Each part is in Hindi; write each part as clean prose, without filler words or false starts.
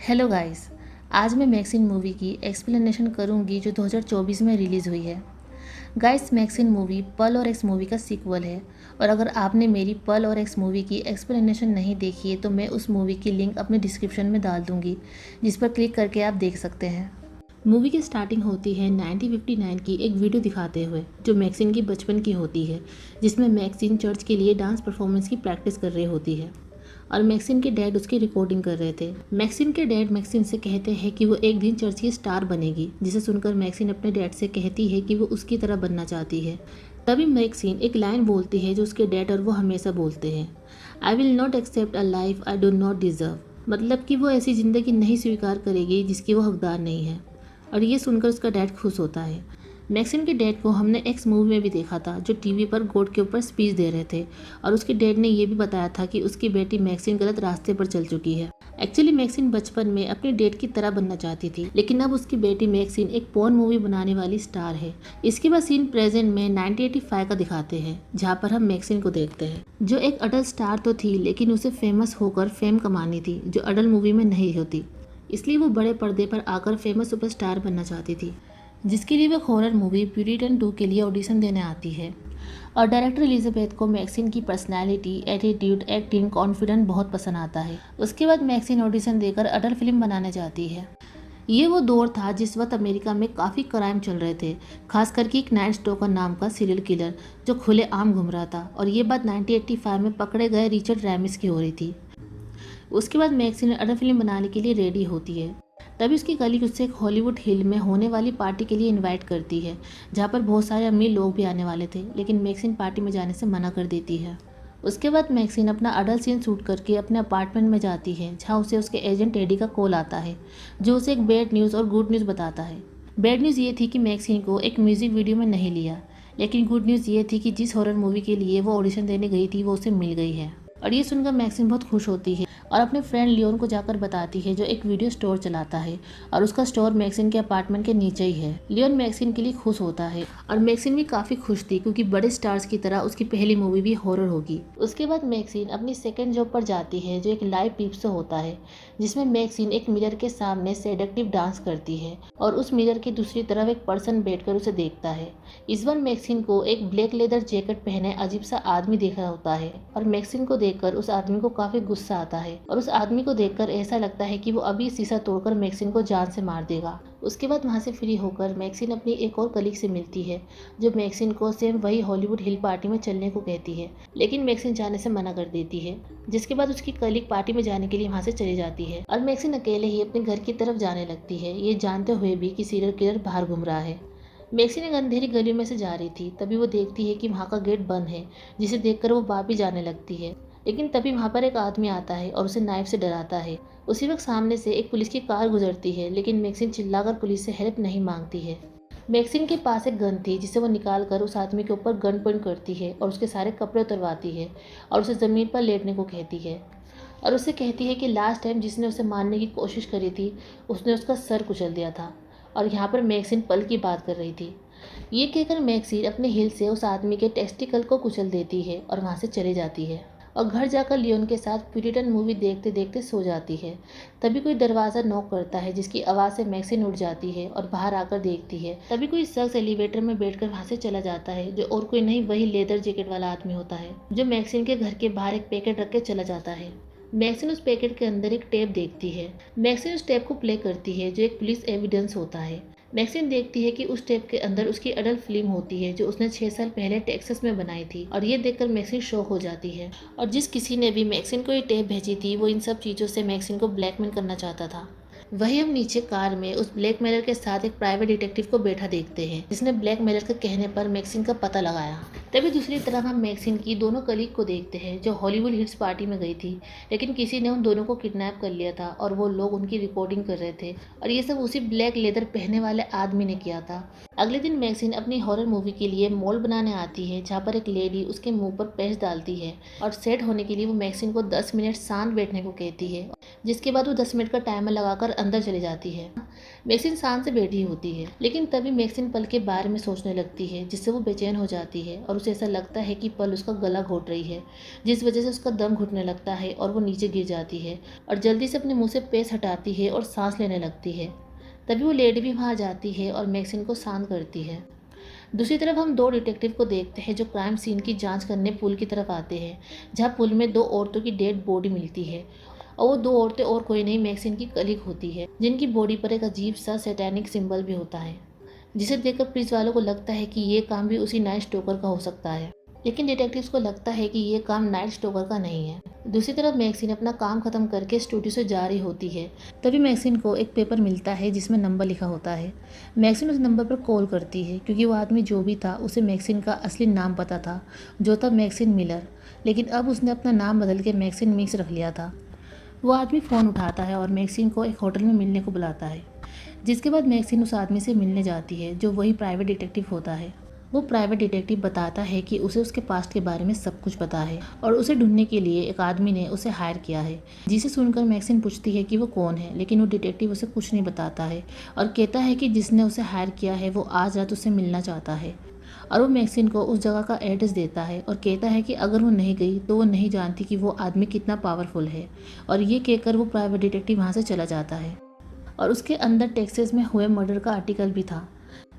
Hello guys. आज मैं मैक्सिन मूवी की एक्सप्लेनेशन करूंगी जो 2024 में रिलीज़ हुई है। गाइस, मैक्सिन मूवी पर्ल और एक्स मूवी का सीक्वल है और अगर आपने मेरी पर्ल और एक्स मूवी की एक्सप्लेनेशन नहीं देखी है तो मैं उस मूवी की लिंक अपने डिस्क्रिप्शन में डाल दूंगी, जिस पर क्लिक करके आप देख सकते हैं। मूवी की स्टार्टिंग होती है 1959 की एक वीडियो दिखाते हुए जो मैक्सिन की बचपन की होती है, जिसमें मैक्सिन चर्च के लिए डांस परफॉर्मेंस की प्रैक्टिस कर रही होती है और मैक्सिन के डैड उसकी रिकॉर्डिंग कर रहे थे। मैक्सिन के डैड मैक्सिन से कहते हैं कि वो एक दिन चर्च की स्टार बनेगी, जिसे सुनकर मैक्सिन अपने डैड से कहती है कि वो उसकी तरह बनना चाहती है। तभी मैक्सिन एक लाइन बोलती है जो उसके डैड और वो हमेशा बोलते हैं, I will not accept a life I do not deserve. मतलब कि वो ऐसी ज़िंदगी नहीं स्वीकार करेगी जिसकी वो हकदार नहीं है। और ये सुनकर उसका डैड खुश होता है। मैक्सिन के डैड को हमने एक्स मूवी में भी देखा था, जो टीवी पर गॉड के ऊपर स्पीच दे रहे थे और उसके डैड ने ये भी बताया था कि उसकी बेटी मैक्सिन गलत रास्ते पर चल चुकी है। एक्चुअली मैक्सिन बचपन में अपने डैड की तरह बनना चाहती थी, लेकिन अब उसकी बेटी मैक्सिन एक पॉर्न मूवी बनाने वाली स्टार है। इसके बाद सीन प्रेजेंट में 1985 का दिखाते हैं, जहाँ पर हम मैक्सिन को देखते हैं, जो एक अडल्ट स्टार तो थी लेकिन उसे फेमस होकर फेम कमानी थी, जो अडल्ट मूवी में नहीं होती। इसलिए वो बड़े पर्दे पर आकर फेमस सुपरस्टार बनना चाहती थी, जिसके लिए वह हॉरर मूवी प्यूरिटन 2 के लिए ऑडिशन देने आती है। और डायरेक्टर एलिजाबेथ को मैक्सिन की पर्सनैलिटी, एटीट्यूड, एक्टिंग, कॉन्फिडेंट बहुत पसंद आता है। उसके बाद मैक्सिन ऑडिशन देकर अडल्ट फिल्म बनाने जाती है। ये वो दौर था जिस वक्त अमेरिका में काफ़ी क्राइम चल रहे थे, खास करके एक नाइट स्टोकर नाम का सीरियल किलर जो खुले आम घूम रहा था। और ये बात 1985 में पकड़े गए रिचर्ड रैमिस की हो रही थी। उसके बाद मैक्सिन अडल्ट फिल्म बनाने के लिए रेडी होती है। तभी उसकी कलीग उससे एक हॉलीवुड हिल में होने वाली पार्टी के लिए इनवाइट करती है, जहाँ पर बहुत सारे अमीर लोग भी आने वाले थे, लेकिन मैक्सिन पार्टी में जाने से मना कर देती है। उसके बाद मैक्सिन अपना अडल्ट सीन शूट करके अपने अपार्टमेंट में जाती है, जहाँ उसे उसके एजेंट टेडी का कॉल आता है, जो उसे एक बैड न्यूज़ और गुड न्यूज़ बताता है। बैड न्यूज़ ये थी कि मैक्सिन को एक म्यूजिक वीडियो में नहीं लिया, लेकिन गुड न्यूज़ ये थी कि जिस हॉरर मूवी के लिए वो ऑडिशन देने गई थी वो उसे मिल गई है। और ये सुनकर मैक्सिन बहुत खुश होती है और अपने फ्रेंड लियोन को जाकर बताती है, जो एक वीडियो स्टोर चलाता है और उसका स्टोर मैक्सिन के अपार्टमेंट के नीचे ही है। लियोन मैक्सिन के लिए खुश होता है और मैक्सिन भी काफ़ी खुश थी, क्योंकि बड़े स्टार्स की तरह उसकी पहली मूवी भी हॉरर होगी। उसके बाद मैक्सिन अपनी सेकेंड जॉब पर जाती है, जो एक लाइव पीप शो होता है, जिसमें मैक्सिन एक मिरर के सामने सेडक्टिव डांस करती है और उस मिरर की दूसरी तरफ एक पर्सन बैठकर उसे देखता है। इस बार मैक्सिन को एक ब्लैक लेदर जैकेट पहने अजीब सा आदमी देख रहा होता है और मैक्सिन को देखकर उस आदमी को काफी गुस्सा आता है और उस आदमी को देखकर ऐसा लगता है कि वो अभी शीशा तोड़कर मैक्सिन को जान से मार देगा। उसके बाद वहाँ से फ्री होकर मैक्सिन अपनी एक और कलीग से मिलती है, जो मैक्सिन को सेम वही हॉलीवुड हिल पार्टी में चलने को कहती है, लेकिन मैक्सिन जाने से मना कर देती है। जिसके बाद उसकी कलीग पार्टी में जाने के लिए वहाँ से चली जाती है और मैक्सिन अकेले ही अपने घर की तरफ जाने लगती है, ये जानते हुए भी कि सीरियल किलर बाहर घूम रहा है। मैक्सिन एक अंधेरी गलियों में से जा रही थी, तभी वो देखती है कि वहाँ का गेट बंद है, जिसे देखकर वो वापस जाने लगती है। लेकिन तभी वहाँ पर एक आदमी आता है और उसे नाइफ से डराता है। उसी वक्त सामने से एक पुलिस की कार गुजरती है, लेकिन मैक्सिन चिल्लाकर पुलिस से हेल्प नहीं मांगती है। मैक्सिन के पास एक गन थी, जिसे वो निकाल कर उस आदमी के ऊपर गन पॉइंट करती है और उसके सारे कपड़े उतरवाती है और उसे ज़मीन पर लेटने को कहती है और उससे कहती है कि लास्ट टाइम जिसने उसे मारने की कोशिश करी थी उसने उसका सर कुचल दिया था। और यहाँ पर मैक्सिन पल की बात कर रही थी। ये कहकर मैक्सिन अपने हिल से उस आदमी के टेस्टिकल को कुचल देती है और वहाँ से चली जाती है और घर जाकर लियोन के साथ प्यूरिटन मूवी देखते देखते सो जाती है। तभी कोई दरवाज़ा नॉक करता है, जिसकी आवाज़ से मैक्सिन उठ जाती है और बाहर आकर देखती है। तभी कोई शख्स एलिवेटर में बैठकर वहाँ से चला जाता है, जो और कोई नहीं वही लेदर जैकेट वाला आदमी होता है, जो मैक्सिन के घर के बाहर एक पैकेट रख के चला जाता है। मैक्सिन उस पैकेट के अंदर एक टेप देखती है। मैक्सिन उस टेप को प्ले करती है, जो एक पुलिस एविडेंस होता है। मैक्सिन देखती है कि उस टेप के अंदर उसकी अडल्ट फिल्म होती है, जो उसने 6 साल पहले टेक्सास में बनाई थी और ये देखकर मैक्सिन शॉक हो जाती है। और जिस किसी ने भी मैक्सिन को ये टेप भेजी थी, वो इन सब चीज़ों से मैक्सिन को ब्लैकमेल करना चाहता था। वही हम नीचे कार में उस ब्लैकमेलर के साथ एक प्राइवेट डिटेक्टिव को बैठा देखते हैं, जिसने ब्लैकमेलर के कहने पर मैक्सिन का पता लगाया। तभी दूसरी तरफ हम मैक्सिन की दोनों कलीग को देखते हैं, जो हॉलीवुड हिट्स पार्टी में गई थी, लेकिन किसी ने उन दोनों को किडनैप कर लिया था और वो लोग उनकी रिकॉर्डिंग कर रहे थे और ये सब उसी ब्लैक लेदर पहने वाले आदमी ने किया था। अगले दिन मैक्सिन अपनी हॉरर मूवी के लिए मॉल बनाने आती है, जहाँ पर एक लेडी उसके मुंह पर पैच डालती है और सेट होने के लिए वो मैक्सिन को 10 मिनट शांत बैठने को कहती है, जिसके बाद वो 10 मिनट का टाइमर लगाकर अंदर चली जाती है। मैक्सिन शांत से बैठी होती है, लेकिन तभी मैक्सिन पल के बारे में सोचने लगती है, जिससे वो बेचैन हो जाती है और उसे ऐसा लगता है कि पल उसका गला घोट रही है, जिस वजह से उसका दम घुटने लगता है और वो नीचे गिर जाती है और जल्दी से अपने मुंह से पेस्ट हटाती है और सांस लेने लगती है। तभी वो लेडी भी वहाँ जाती है और मैक्सिन को शांत करती है। दूसरी तरफ हम दो डिटेक्टिव को देखते हैं जो क्राइम सीन की जांच करने पुल की तरफ आते हैं, जहाँ पुल में दो औरतों की डेड बॉडी मिलती है और वो दो औरतें और कोई नहीं मैक्सिन की कलीग होती है, जिनकी बॉडी पर एक अजीब सा सैटेनिक सिंबल भी होता है, जिसे देखकर पुलिस वालों को लगता है कि ये काम भी उसी नाइट स्टोकर का हो सकता है। लेकिन डिटेक्टिव्स को लगता है कि ये काम नाइट स्टोकर का नहीं है। दूसरी तरफ मैक्सिन अपना काम खत्म करके स्टूडियो से जा रही होती है। तभी मैक्सिन को एक पेपर मिलता है जिसमें नंबर लिखा होता है। मैक्सिन उस नंबर पर कॉल करती है क्योंकि वो आदमी जो भी था उसे मैक्सिन का असली नाम पता था, जो था मैक्सिन मिलर, लेकिन अब उसने अपना नाम बदल के मैक्सिन मिक्स रख लिया था। वो आदमी फ़ोन उठाता है और मैक्सिन को एक होटल में मिलने को बुलाता है, जिसके बाद मैक्सिन उस आदमी से मिलने जाती है जो वही प्राइवेट डिटेक्टिव होता है। वो प्राइवेट डिटेक्टिव बताता है कि उसे उसके पास्ट के बारे में सब कुछ पता है और उसे ढूंढने के लिए एक आदमी ने उसे हायर किया है, जिसे सुनकर मैक्सिन पूछती है कि वो कौन है, लेकिन वो डिटेक्टिव उसे कुछ नहीं बताता है और कहता है कि जिसने उसे हायर किया है वो आज रात उससे मिलना चाहता है। और वो मैक्सिन को उस जगह का एड्रेस देता है और कहता है कि अगर वो नहीं गई तो वो नहीं जानती कि वो आदमी कितना पावरफुल है। और ये कहकर वो प्राइवेट डिटेक्टिव वहाँ से चला जाता है और उसके अंदर टेक्सास में हुए मर्डर का आर्टिकल भी था।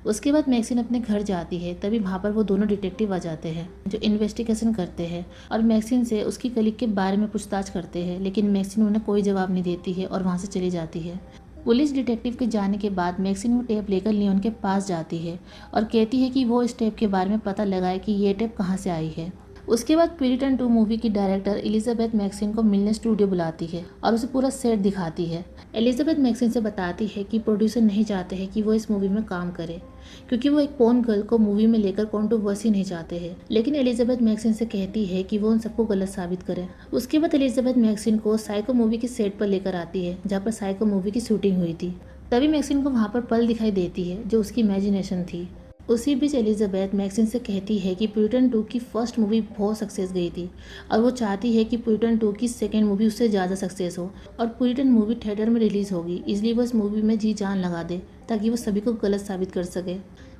उसके बाद मैक्सिन अपने घर जाती है। तभी वहाँ पर वो दोनों डिटेक्टिव आ जाते हैं जो इन्वेस्टिगेशन करते हैं और मैक्सिन से उसकी कलीग के बारे में पूछताछ करते हैं, लेकिन मैक्सिन उन्हें कोई जवाब नहीं देती है और वहाँ से चली जाती है। पुलिस डिटेक्टिव के जाने के बाद मैक्सिन वो टेप लेकर लियोन के पास जाती है और कहती है कि वो इस टेप के बारे में पता लगाए कि ये टेप कहाँ से आई है। उसके बाद प्यूरिटन 2 मूवी की डायरेक्टर एलिजाबेथ मैक्सिन को मिलने स्टूडियो बुलाती है और उसे पूरा सेट दिखाती है। एलिजाबेथ मैक्सिन से बताती है कि प्रोड्यूसर नहीं चाहते हैं कि वो इस मूवी में काम करे, क्योंकि वो एक पोर्न गर्ल को मूवी में लेकर कंट्रोवर्सी नहीं चाहते हैं। लेकिन एलिजाबेथ मैक्सिन से कहती है कि वो उन सबको गलत साबित करे। उसके बाद एलिजाबेथ मैक्सिन को साइको मूवी की सेट पर लेकर आती है, जहाँ पर साइको मूवी की शूटिंग हुई थी। तभी मैक्सिन को वहाँ पर पल दिखाई देती है जो उसकी इमेजिनेशन थी। उसी बीच एलिजाबेथ मैक्सिन से कहती है कि प्यूरिटन 2 की फर्स्ट मूवी बहुत सक्सेस गई थी और वो चाहती है कि प्यूरिटन 2 की सेकेंड मूवी उससे ज़्यादा सक्सेस हो और प्यूरिटन मूवी थिएटर में रिलीज़ होगी, इसलिए वो इस मूवी में जी जान लगा दे ताकि वो सभी को गलत साबित कर सके।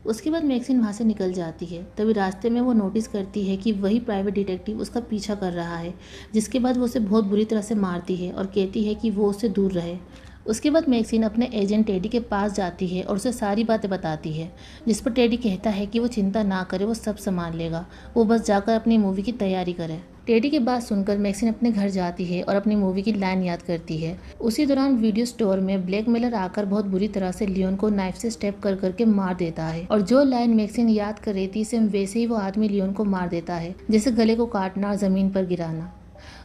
उसके बाद मैक्सिन वहाँ से निकल जाती है। तभी रास्ते में वो नोटिस करती है कि वही प्राइवेट डिटेक्टिव उसका पीछा कर रहा है, जिसके बाद वो उसे बहुत बुरी तरह से मारती है और कहती है कि वो उससे दूर रहे। उसके बाद मैक्सिन अपने एजेंट टेडी के पास जाती है और उसे सारी बातें बताती है, जिस पर टेडी कहता है कि वो चिंता ना करे, वो सब संभाल लेगा, वो बस जाकर अपनी मूवी की तैयारी करे। टेडी की बात सुनकर मैक्सिन अपने घर जाती है और अपनी मूवी की लाइन याद करती है। उसी दौरान वीडियो स्टोर में ब्लैकमेलर आकर बहुत बुरी तरह से लियोन को नाइफ से स्टेप कर करके मार देता है और जो लाइन मैक्सिन याद कर रही थी सेम वैसे ही वो आदमी लियोन को मार देता है, जैसे गले को काटना और जमीन पर गिराना।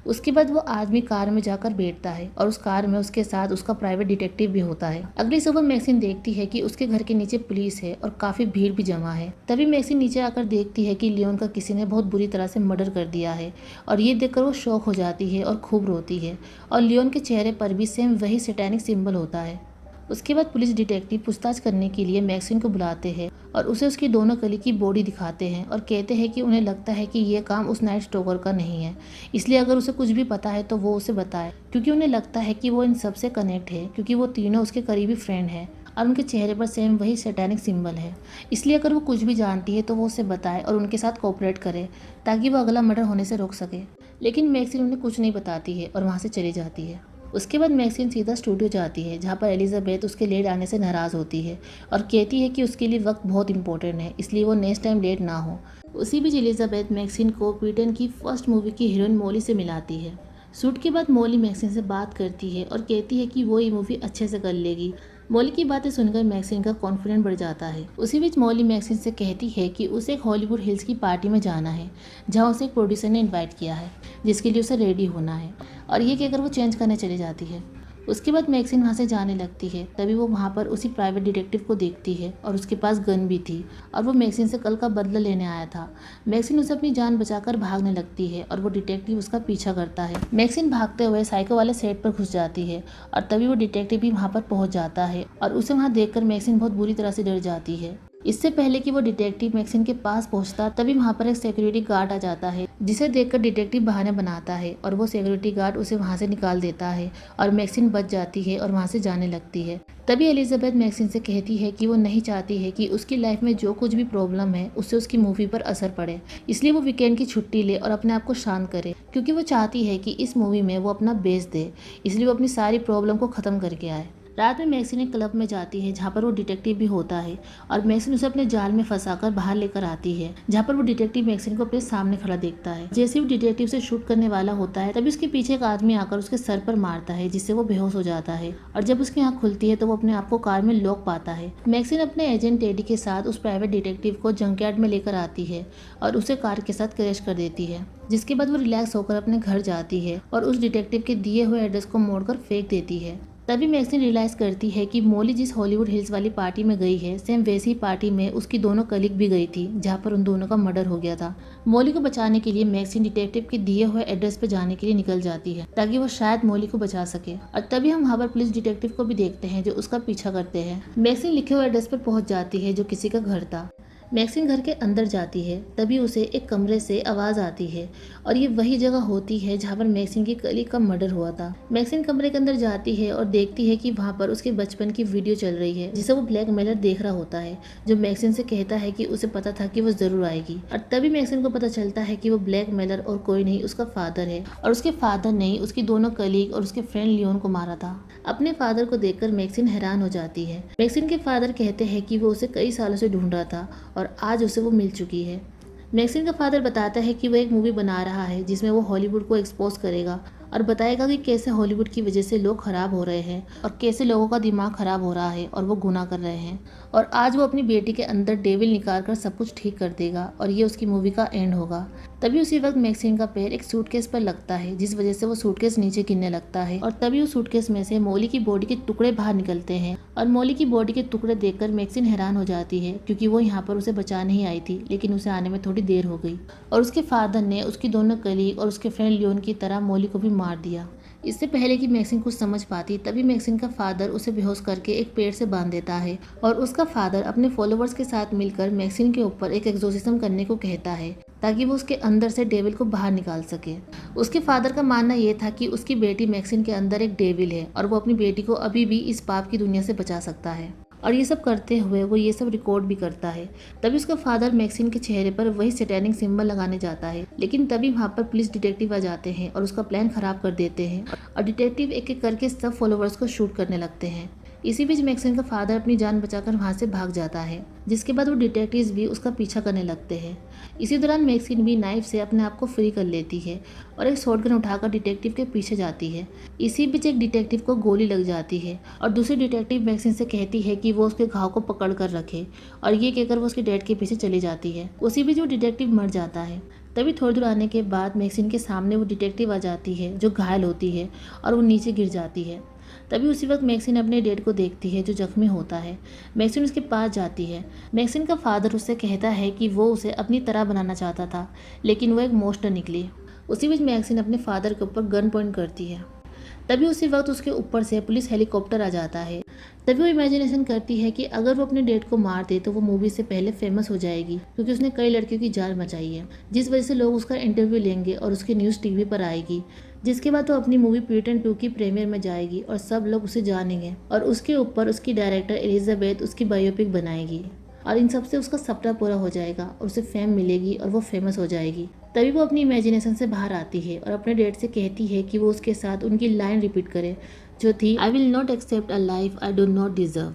उसके बाद वो आदमी कार में जाकर बैठता है और उस कार में उसके साथ उसका प्राइवेट डिटेक्टिव भी होता है। अगली सुबह मैक्सिन देखती है कि उसके घर के नीचे पुलिस है और काफी भीड़ भी जमा है। तभी मैक्सिन नीचे आकर देखती है कि लियोन का किसी ने बहुत बुरी तरह से मर्डर कर दिया है और ये देखकर वो शॉक हो जाती है और खूब रोती है और लियोन के चेहरे पर भी सेम वही सैटेनिक सिंबल होता है। उसके बाद पुलिस डिटेक्टिव पूछताछ करने के लिए मैक्सिन को बुलाते हैं और उसे उसकी दोनों कलीग की बॉडी दिखाते हैं और कहते हैं कि उन्हें लगता है कि ये काम उस नाइट स्टोकर का नहीं है, इसलिए अगर उसे कुछ भी पता है तो वो उसे बताए, क्योंकि उन्हें लगता है कि वो इन सब से कनेक्ट है, क्योंकि वो तीनों उसके करीबी फ्रेंड हैं और उनके चेहरे पर सेम वही सैटेनिक सिंबल है। इसलिए अगर वो कुछ भी जानती है तो वो उसे बताए और उनके साथ कोऑपरेट करे ताकि वो अगला मर्डर होने से रोक सके। लेकिन मैक्सिन उन्हें कुछ नहीं बताती है और वहाँ से चली जाती है। उसके बाद मैक्सिन सीधा स्टूडियो जाती है, जहाँ पर एलिजाबेथ उसके लेट आने से नाराज़ होती है और कहती है कि उसके लिए वक्त बहुत इंपॉर्टेंट है, इसलिए वो नेक्स्ट टाइम लेट ना हो। उसी बीच एलिजाबेथ मैक्सिन को ब्रिटेन की फर्स्ट मूवी की हीरोइन मॉली से मिलाती है। शूट के बाद मॉली मैक्सिन से बात करती है और कहती है कि वो ये मूवी अच्छे से कर लेगी। मॉली की बातें सुनकर मैक्सिन का कॉन्फिडेंस बढ़ जाता है। उसी बीच मॉली मैक्सिन से कहती है कि उसे एक हॉलीवुड हिल्स की पार्टी में जाना है, जहां उसे एक प्रोड्यूसर ने इनवाइट किया है, जिसके लिए उसे रेडी होना है, और ये कहकर वो चेंज करने चली जाती है। उसके बाद मैक्सिन वहाँ से जाने लगती है। तभी वो वहाँ पर उसी प्राइवेट डिटेक्टिव को देखती है और उसके पास गन भी थी और वो मैक्सिन से कल का बदला लेने आया था। मैक्सिन उसे अपनी जान बचाकर भागने लगती है और वो डिटेक्टिव उसका पीछा करता है। मैक्सिन भागते हुए साइको वाले सेट पर घुस जाती है और तभी वो डिटेक्टिव भी वहाँ पर पहुँच जाता है और उसे वहाँ देखकर मैक्सिन बहुत बुरी तरह से डर जाती है। इससे पहले कि वो डिटेक्टिव मैक्सिन के पास पहुंचता तभी वहां पर एक सिक्योरिटी गार्ड आ जाता है, जिसे देखकर डिटेक्टिव बहाने बनाता है और वो सिक्योरिटी गार्ड उसे वहां से निकाल देता है और मैक्सिन बच जाती है और वहां से जाने लगती है। तभी एलिजाबेथ मैक्सिन से कहती है कि वो नहीं चाहती है कि उसकी लाइफ में जो कुछ भी प्रॉब्लम है उससे उसकी मूवी पर असर पड़े, इसलिए वो वीकेंड की छुट्टी ले और अपने आप को शांत करे, क्योंकि वो चाहती है कि इस मूवी में वो अपना बेस्ट दे, इसलिए वो अपनी सारी प्रॉब्लम को ख़त्म करके आए। रात में मैक्सिन एक क्लब में जाती है जहाँ पर वो डिटेक्टिव भी होता है और मैक्सिन उसे अपने जाल में फंसाकर बाहर लेकर आती है, जहाँ पर वो डिटेक्टिव मैक्सिन को अपने सामने खड़ा देखता है। जैसे वो डिटेक्टिव से शूट करने वाला होता है तभी उसके पीछे एक आदमी आकर उसके सर पर मारता है, जिससे वो बेहोश हो जाता है और जब उसकी आंख खुलती है तो वो अपने आप को कार में लॉक पाता है। मैक्सिन अपने एजेंट टेडी के साथ उस प्राइवेट डिटेक्टिव को जंकयार्ड में लेकर आती है और उसे कार के साथ क्रैश कर देती है, जिसके बाद वो रिलैक्स होकर अपने घर जाती है और उस डिटेक्टिव के दिए हुए एड्रेस को मोड़कर फेंक देती है। तभी मैक्सिन रियलाइज करती है कि मोली जिस हॉलीवुड हिल्स वाली पार्टी में गई है, सेम वैसी पार्टी में उसकी दोनों कलीग भी गई थी जहाँ पर उन दोनों का मर्डर हो गया था। मोली को बचाने के लिए मैक्सिन डिटेक्टिव के दिए हुए एड्रेस पर जाने के लिए निकल जाती है ताकि वो शायद मोली को बचा सके, और तभी हम वहाँ पर पुलिस डिटेक्टिव को भी देखते हैं जो उसका पीछा करते हैं। मैक्सिन लिखे हुए एड्रेस पर पहुंच जाती है जो किसी का घर था। मैक्सिन घर के अंदर जाती है तभी उसे एक कमरे से आवाज़ आती है और ये वही जगह होती है जहाँ पर मैक्सिन की कलीग का मर्डर हुआ था। मैक्सिन कमरे के अंदर जाती है और देखती है कि वहाँ पर उसके बचपन की वीडियो चल रही है जिसे वो ब्लैकमेलर देख रहा होता है, जो मैक्सिन से कहता है कि उसे पता था कि वो ज़रूर आएगी। और तभी मैक्सिन को पता चलता है कि वो ब्लैकमेलर और कोई नहीं उसका फादर है और उसके फादर ने उसकी दोनों कलीग और उसके फ्रेंड लियोन को मारा था। अपने फादर को देखकर मैक्सिन हैरान हो जाती है। मैक्सिन के फादर कहते हैं कि वो उसे कई सालों से ढूंढ रहा था और आज उसे वो मिल चुकी है। मैक्सिन का फादर बताता है कि वो एक मूवी बना रहा है जिसमें वो हॉलीवुड को एक्सपोज करेगा और बताएगा कि कैसे हॉलीवुड की वजह से लोग खराब हो रहे हैं और कैसे लोगों का दिमाग खराब हो रहा है और वो गुनाह कर रहे हैं, और आज वो अपनी बेटी के अंदर डेविल निकाल कर सब कुछ ठीक कर देगा और ये उसकी मूवी का एंड होगा। तभी उसी वक्त मैक्सिन का पैर एक सूटकेस पर लगता है जिस वजह से वो सूटकेस नीचे गिरने लगता है और तभी उस सूटकेस में से मोली की बॉडी के टुकड़े बाहर निकलते हैं और मोली की बॉडी के टुकड़े देखकर मैक्सिन हैरान हो जाती है, क्योंकि वो यहाँ पर उसे बचाने ही आई थी लेकिन उसे आने में थोड़ी देर हो गई और उसके फादर ने उसकी दोनों कलीग और उसके फ्रेंड लियोन की तरह मोली को भी मार दिया। इससे पहले कि मैक्सिन कुछ समझ पाती तभी मैक्सिन का फादर उसे बेहोश करके एक पेड़ से बांध देता है और उसका फादर अपने फॉलोवर्स के साथ मिलकर मैक्सिन के ऊपर एक एक्सोर्सिज्म करने को कहता है ताकि वो उसके अंदर से डेविल को बाहर निकाल सके। उसके फादर का मानना ये था कि उसकी बेटी मैक्सिन के अंदर एक डेविल है और वो अपनी बेटी को अभी भी इस पाप की दुनिया से बचा सकता है, और ये सब करते हुए वो ये सब रिकॉर्ड भी करता है। तभी उसका फादर मैक्सिन के चेहरे पर वही सैटेनिक सिंबल लगाने जाता है, लेकिन तभी वहाँ पर पुलिस डिटेक्टिव आ जाते हैं और उसका प्लान खराब कर देते हैं और डिटेक्टिव एक एक करके सब फॉलोवर्स को शूट करने लगते हैं। इसी बीच मैक्सिन का फादर अपनी जान बचाकर वहाँ से भाग जाता है, जिसके बाद वो डिटेक्टिव्स भी उसका पीछा करने लगते हैं। इसी दौरान मैक्सिन भी नाइफ से अपने आप को फ्री कर लेती है और एक शॉटगन उठाकर डिटेक्टिव के पीछे जाती है। इसी बीच एक डिटेक्टिव को गोली लग जाती है और दूसरी डिटेक्टिव मैक्सिन से कहती है कि वो उसके घाव को पकड़ कर रखे, और ये कहकर वो उसके डैड के पीछे चली जाती है। उसी बीच वो डिटेक्टिव मर जाता है। तभी थोड़ी दूर आने के बाद मैक्सिन के सामने वो डिटेक्टिव आ जाती है जो घायल होती है और वो नीचे गिर जाती है। तभी उसी वक्त मैक्सिन अपने डैड को देखती है जो जख्मी होता है। मैक्सिन उसके पास जाती है। मैक्सिन का फादर उससे कहता है कि वो उसे अपनी तरह बनाना चाहता था, लेकिन वो एक मोस्टर निकली। उसी बीच मैक्सिन अपने फादर के ऊपर गन पॉइंट करती है। तभी उसी वक्त उसके ऊपर से पुलिस हेलीकॉप्टर आ जाता है। तभी वो इमेजिनेशन करती है कि अगर वो अपने डेड को मार दे तो वो मूवी से पहले फेमस हो जाएगी, क्योंकि उसने कई लड़कियों की जान बचाई है, जिस वजह से लोग उसका इंटरव्यू लेंगे और उसकी न्यूज़ टीवी पर आएगी, जिसके बाद वो अपनी मूवी प्यूटन 2 की प्रीमियर में जाएगी और सब लोग उसे जानेंगे और उसके ऊपर उसकी डायरेक्टर एलिजाबेथ उसकी बायोपिक बनाएगी और इन सब से उसका सपना पूरा हो जाएगा और उसे फेम मिलेगी और वो फेमस हो जाएगी। तभी वो अपनी इमेजिनेशन से बाहर आती है और अपने डैड से कहती है कि वो उसके साथ उनकी लाइन रिपीट करे जो थी, I will not accept a life I do not deserve.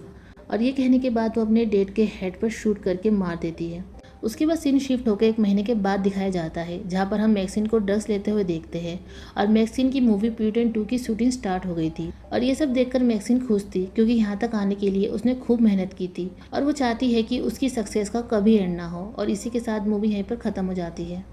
और ये कहने के बाद वो अपने डैड के हेड पर शूट करके मार देती है। उसके बाद सीन शिफ्ट होकर 1 महीने के बाद दिखाया जाता है, जहाँ पर हम मैक्सिन को ड्रग्स लेते हुए देखते हैं और मैक्सिन की मूवी प्यूटन 2 की शूटिंग स्टार्ट हो गई थी। और ये सब देखकर मैक्सिन खुश थी, क्योंकि यहाँ तक आने के लिए उसने खूब मेहनत की थी और वो चाहती है कि उसकी सक्सेस का कभी एंड ना हो। और इसी के साथ मूवी यहीं पर ख़त्म हो जाती है।